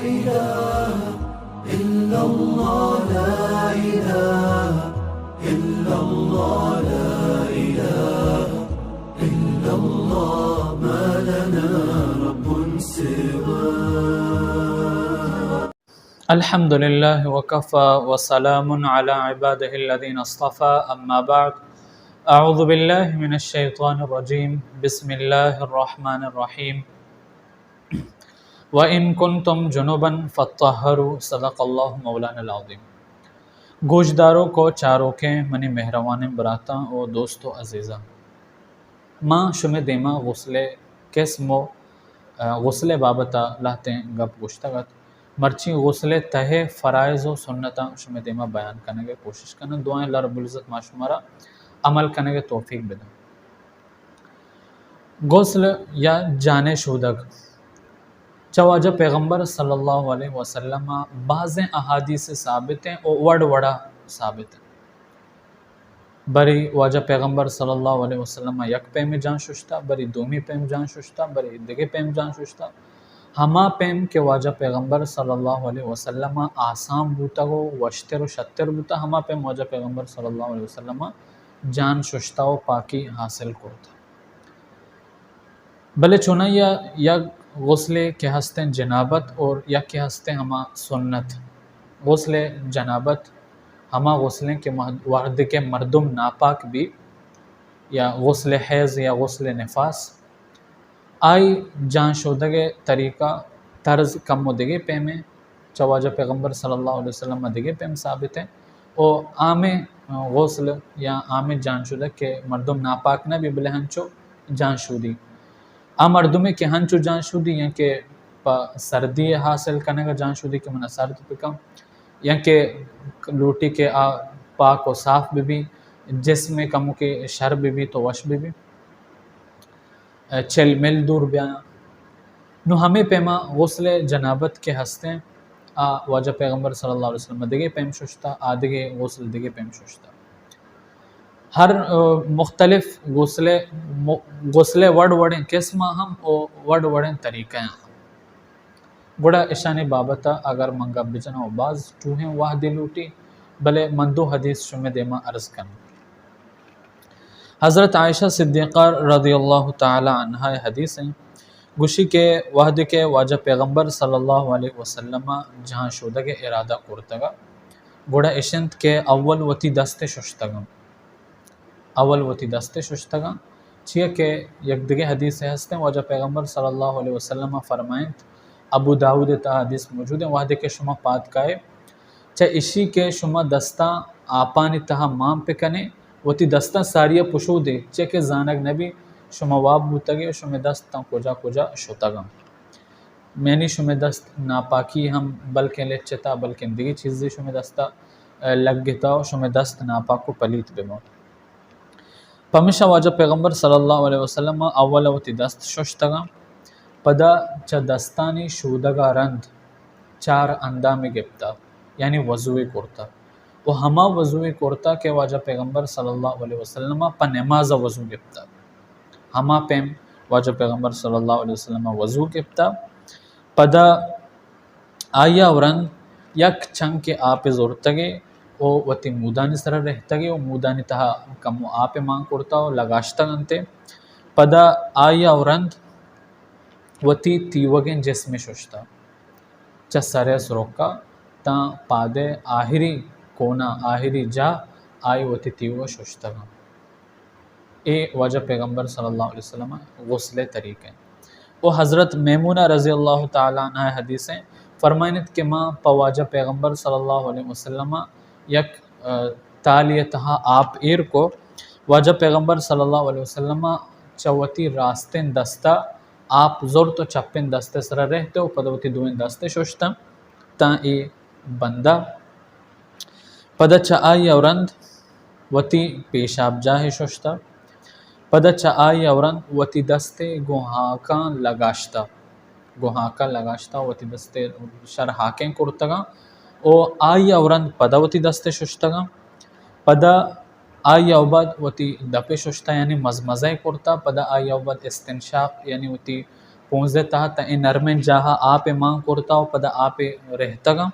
إله إلا الله لا إله إلا الله لا إله إلا الله ما لنا رب سواه. الحمد لله وكفى وسلام على عباده الذين اصطفى أما بعد أعوذ بالله من الشيطان الرجيم بسم الله الرحمن الرحيم وَإِن كُنتُمْ جُنُبًا فَاطَّهَّرُوا صدق اللہ مولانا العظیم. گوشداروں کو چاروکیں منی مہروان براتا و دوست و عزیزہ ماں شمہ دیما غسلے قسمو غسلے بابتا لاتے گپ گشتگت مرچی غسلے تہے فرائض و سنتا شمہ دیما بیان کرنے کے کوشش کرنا. دعائیں اللہ رب العزت ما شمارا عمل کرنے کے توفیق بدن. غسل یا جانے شودگ چواجہ پیغمبر صلی اللہ علیہ وسلم بعض احادیث ثابت ہیں اور وڑا ثابت ہیں. بری واجہ پیغمبر صلی اللہ علیہ وسلم یک پیم جان ششتا بری دومی پیم جان ششتا بری دگے پیم جان ششتا ہما پیم کے واجہ پیغمبر صلی اللہ علیہ وسلم آسام بوتا گو وشتر و شتر بوتا ہما پیم واجہ پیغمبر صلی اللہ علیہ وسلم جان ششتا و پاکی حاصل کرتا. بلے چونا یا غسل کے ہستیں جنابت اور یا کے ہستیں ہما سنت. غسل جنابت ہما غسلیں کے وحد کے مردم ناپاک بھی یا غسل حیض یا غسل نفاس آئی جان شودگے طریقہ طرز کم و دگے پیمیں چواجہ پیغمبر صلی اللہ علیہ وسلم دگے پیم ثابت ہیں. اور عام غسل یا عام جان شودہ کے مردم ناپاک نہ بھی بلے ہنچو جان شودی مردمے کے ہنچو جان شودی یا کہ سردی حاصل کرنے کا جان شودی کے منع سرد پکم یا کہ لوٹی کے پاک و صاف بھی جسم کمو کے شر بھی تو وش بھی چل مل دور بیانا نو ہمیں پیما غسل جنابت کے ہستیں واجہ پیغمبر صلی اللہ علیہ وسلم دگے پیم ششتا آدگے غسل دگے پیم ششتا. ہر مختلف غسلے وڑیں قسمہ ہم اور وڑیں طریقہ ہیں. گوڑا اشانی بابتا اگر منگا بجنا و باز چوہیں واہ دلوٹی بلے مندو حدیث شمہ دیما عرض کرنا. حضرت عائشہ صدیقہ رضی اللہ تعالی عنہ حدیث ہیں گوشی کے وحد کے واجہ پیغمبر صلی اللہ علیہ وسلم جہاں شودہ کے ارادہ کرتگا گوڑا اشنت کے اول وتی دست ششتگا چیئے کہ یک دگے حدیث ہستیں واجہ پیغمبر صلی اللہ علیہ وسلم فرمائیں ابو داود تا حدیث موجود ہیں وحد کے شما پات کائے چاہ اشی کے شما دستا آپانی تہا مام پہ کنے وتی دستا ساریہ پشو دے چاہ کہ زانگ نبی شما واب بوتگے شما دست تا کجا شوتگا مینی شما دست ناپاکی ہم بلکہ لچتا بلکہ دیگی چیز دے شما دستا لگ گتا شما دست ناپاک کو پلیت بموت. پمیشہ واجہ پیغمبر صلی اللہ علیہ وسلم اول وتی دست ششتگا پدا چا دستانی شودگا رند چار اندام گپتا یعنی وضوئی کرتا وہ ہما وضوئی کرتا کہ واجہ پیغمبر صلی اللہ علیہ وسلم پا نماز وضو گپتا ہما پیم واجہ پیغمبر صلی اللہ علیہ وسلم وضو گپتا پدا آیا ورند یک چنگ کے آپ زورتگے او وتی مودانی سر رہتگے او مودانی تہا کم آپ مانگ کرتا او لگاشتا گنتے پدا آیا ورند وتی تیوگیں جسم ششتا چا سرے سروکا تا پادے آہری کونا آہری جا آئی وتی تیوگ ششتگا. اے واجہ پیغمبر صلی اللہ علیہ وسلم غسل طریقے. وہ حضرت میمونہ رضی اللہ تعالیٰ عنہ حدیثیں فرمائنت کہ ماں پا واجہ پیغمبر صلی اللہ علیہ وسلم یک تالیتہا آپ ایر کو واجہ پیغمبر صلی اللہ علیہ وسلم چوتی راستین دستا آپ زور تو چپین دستے سر رہتے ہو پدوتی دوین دستے شوشتا تا ای بندہ پدا چا آئی اورند وتی پیشاب جاہی شوشتا پدا چا آئی اورند وتی دستے گوہاکاں لگاشتا وتی دستے شرحاکیں کرتگا او آئی اورند پدا وتی دستے شوشتگا پدا آئی اوباد وتی دپے ششتا یعنی مزمزہ کرتا پدا آئی اوباد استنشاق یعنی وتی پونزے تہا تا این نرمن جاہا آپ مان کرتا و پدا آپ رہتا گا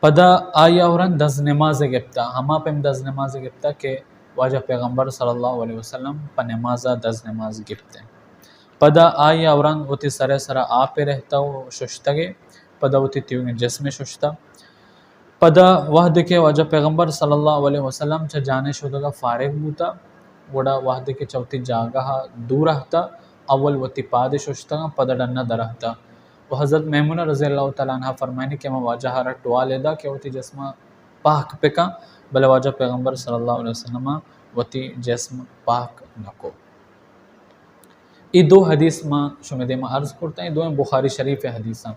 پدا آیا اوران دز نماز گپتا ہما پم دز نماز گپتا کہ واجہ پیغمبر صلی اللہ علیہ وسلم پا نمازہ دز نماز گپتے پدا آیا اوران ہوتی سرے سرا آپ رہتا و ششتگے پدا ہوتی تیونی جسم ششتا پدا وحد کے واجہ پیغمبر صلی اللہ علیہ وسلم چا جانے شدگا فارغ بوتا وڑا وحد کے چوتی جاگہ دور رہتا اول وتی پاد ششتگا پدا ڈنہ درہتا و حضرت میمونہ رضی اللہ تعالیٰ عنہ فرمائنی کہ میں واجہ رٹ والدہ کہ وتی جسم پاک پکا بلے واجہ پیغمبر صلی اللہ علیہ وسلم وتی جسم پاک نکو. یہ دو حدیث ما شمیدے ما عرض کرتا ہے دو بخاری شریف حدیثاں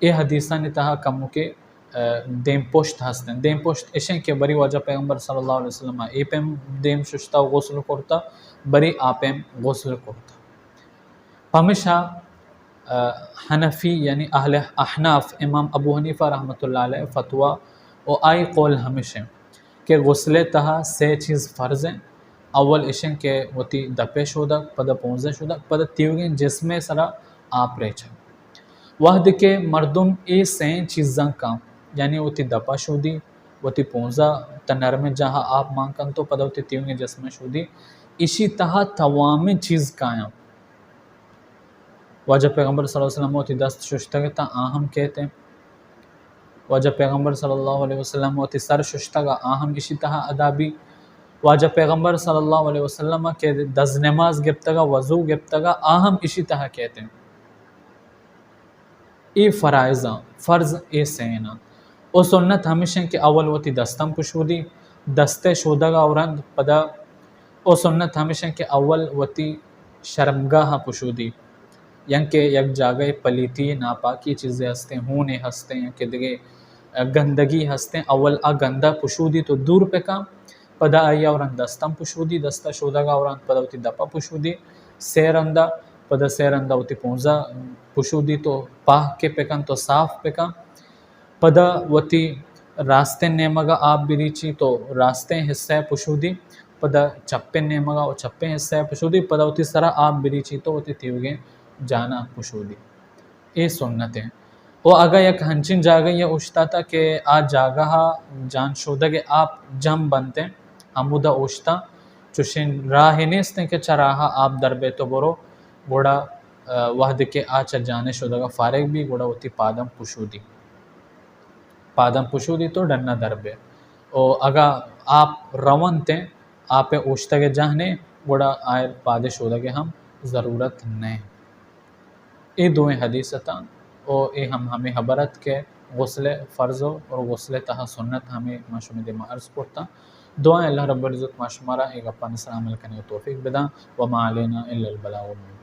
یہ حدیثاں نتہا کمو کے دیم پوشت ہستن دیم پوشت اشیں کہ بری واجہ پیغمبر صلی اللہ علیہ وسلم ای پیم دیم ششتا غسل کرتا بری آپیم غسل کرتا ہمیشہ حنفی یعنی اہل احناف امام ابو حنیفہ رحمۃ اللہ علیہ فتویٰ و آئی قول ہمیشہ کہ غسل تہا سے چیز فرض ہیں اول اشن کہ وتی دپے شدہ پدا پونزے شدہ پدا تیوگین جسم سرا آپ ریچھا وحد کے مردم ای سین چیزاں کا یعنی وتی دپا شودی وتی پونزا تنر میں جہاں آپ مانکن تو پدا وتی تیوگین جسم شودی اسی تہا تمام چیز کائیں واجہ پیغمبر صلی اللہ علیہ وسلم ہوتی دست ششتگے تا آہم کہتے ہیں واجہ پیغمبر صلی اللہ علیہ وسلم ہوتی سر ششتگا آہم اسی تہا ادابی واجہ پیغمبر صلی اللہ علیہ وسلم کے دز نماز گپتگا وضو گپتگا آہم اسی تہا کہتے ہیں ای فرائضہ فرض ای سینا او سنت ہمیشہ کہ اول ہوتی دستم پشودی دستے شودگا اورند پدا او سنت ہمیشہ کہ اول ہوتی شرمگاہ پشودی یعنی کہ یک جاگہ پلیتی ناپاکی چیزیں ہستے ہونے ہستے ہیں کہ دگے گندگی ہستے اول گندہ پشودی تو دور پہ کام پدا آیا اوران دستم پشودی دستہ شودگا اوران پدا ہوتی دپا پشودی سیرندہ پدا سیرندہ ہوتی پونزا پشودی تو پاہ کے پکن تو صاف پکن پدا ہوتی راستے نیمگا آپ بریچی تو راستے حصہ پشودی پدا چپے نیمگا اور چپے حصہ پشودی پدا ہوتی سرا آپ بریچی تو ہوتی تیوگے جانا پشودی یہ سنت ہیں وہ اگر یک ہنچن جاگہ یہ اوشتا تھا کہ آج جاگہ جان شودگے آپ جم بنتے ہیں ہمودہ اوشتا چوشن راہ نیستیں کہ چراہا آپ دربے تو برو گوڑا وحد کے آچا جانے شودگا فارغ بھی گوڑا ہوتی پادم پشودی تو ڈنہ دربے اور اگر آپ روان تھے آپ اوشتگے جانے گوڑا آئر پادے شودگے ہم ضرورت نہیں یہ دوئیں حدیثتاں اور یہ ہمیں حبرت کے غسل فرض اور غسل تہا سنت ہمیں معشوم دے عرض کرتا دعائیں اللہ رب العزت معشمارا ایک اپنا عمل کرنے توفیق بدا وما علینا الا البلاغ المبین.